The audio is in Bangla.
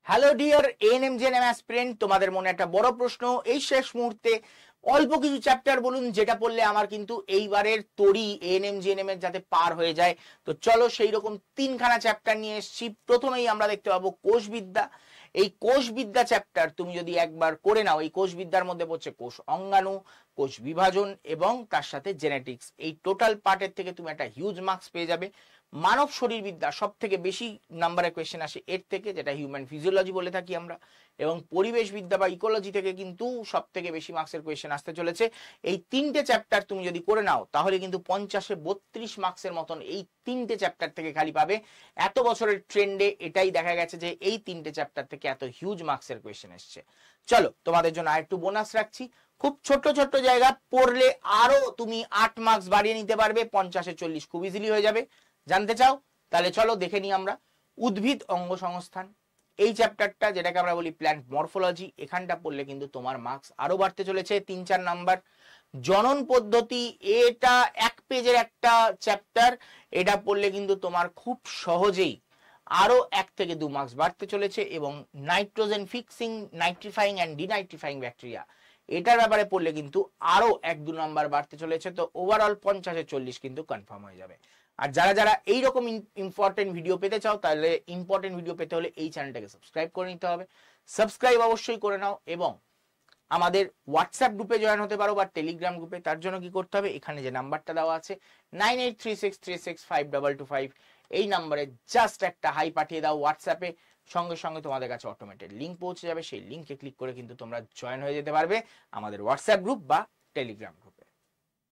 হ্যালো ডিয়ার এএনএমজিএনএম অ্যাসপিরেন্ট, তোমাদের মনে একটা বড় প্রশ্ন এই শেষ মুহূর্তে অল্প কিছু চ্যাপ্টার বলুন যেটা পড়লে আমার কিন্তু এইবারের তরি এএনএমজিএনএম এর যাতে পার হয়ে যায়। তো চলো সেই রকম তিনখানা চ্যাপ্টার নিয়ে এসেছি। প্রথমেই আমরা দেখতে পাবো কোষবিদ্যা। এই কোষবিদ্যা চ্যাপ্টার তুমি যদি একবার করে নাও, এই কোষবিদ্যার মধ্যে পড়ছে কোষ অঙ্গাণু, কোষ বিভাজন এবং তার সাথে জেনেটিক্স। এই টোটাল পার্টের থেকে তুমি একটা হিউজ মার্কস পেয়ে যাবে। মানব শরীরবিদ্যা সব থেকে বেশি নাম্বারের কোয়েশ্চেন আসে এর থেকে, যেটা হিউম্যান ফিজিওলজি বলে থাকি আমরা, এবং পরিবেশবিদ্যা বা ইকোলজি থেকে কিন্তু সব থেকে বেশি মার্কসের কোয়েশ্চেন আসতে চলেছে। এই তিনটে চ্যাপ্টার তুমি যদি করে নাও তাহলে কিন্তু 50-এ 32 মার্কসের মতন এই তিনটে চ্যাপ্টার থেকে খালি পাবে। এত বছরের ট্রেন্ডে এটাই দেখা গেছে যে এই তিনটে চ্যাপ্টার থেকে এত হিউজ মার্কসের কোয়েশ্চেন এসছে। চলো তোমাদের জন্য আরেকটু বোনাস রাখছি, খুব ছোট ছোট জায়গা পড়লে আরো তুমি 8 মার্কস বাড়িয়ে নিতে পারবে, 50-এ 40 খুব ইজিলি হয়ে যাবে। জানতে চাও? তাহলে চলো দেখে নিই আমরা। উদ্ভিদ অঙ্গ সংস্থান, এই চ্যাপ্টারটা যেটাকে আমরা বলি প্ল্যান্ট মরফোলজি, এখানটা পড়লে কিন্তু তোমার মার্কস আরো বাড়তে চলেছে 3-4 নাম্বার। জনন পদ্ধতি, এটা 1 পেজের একটা চ্যাপ্টার, এটা পড়লে কিন্তু তোমার খুব সহজেই আরো 1 থেকে 2 মার্কস বাড়তে চলেছে। এবং nitrogen fixing, nitrifying and denitrifying bacteria, এটার ব্যাপারে পড়লে কিন্তু আরো 1-2 নাম্বার বাড়তে চলেছে। তো ওভারঅল 50-এ 40 কিন্তু কনফার্ম হয়ে যাবে। আর যারা যারা এইরকম ইম্পর্টেন্ট ভিডিও পেতে চাও, তাহলে ইম্পর্টেন্ট ভিডিও পেতে হলে এই চ্যানেলটাকে সাবস্ক্রাইব করে নিতে হবে। সাবস্ক্রাইব অবশ্যই করে নাও এবং আমাদের হোয়াটসঅ্যাপ গ্রুপে জয়েন হতে পারো বা টেলিগ্রাম গ্রুপে। তার জন্য কি করতে হবে, এখানে যে নাম্বারটা দেওয়া আছে 9836365225, এই নাম্বারে জাস্ট একটা হাই পাঠিয়ে দাও হোয়াটসঅ্যাপে, সঙ্গে সঙ্গে তোমাদের কাছে অটোমেটেড লিঙ্ক পৌঁছে যাবে। সেই লিঙ্কে ক্লিক করে কিন্তু তোমরা জয়েন হয়ে যেতে পারবে আমাদের হোয়াটসঅ্যাপ গ্রুপ বা টেলিগ্রাম গ্রুপ।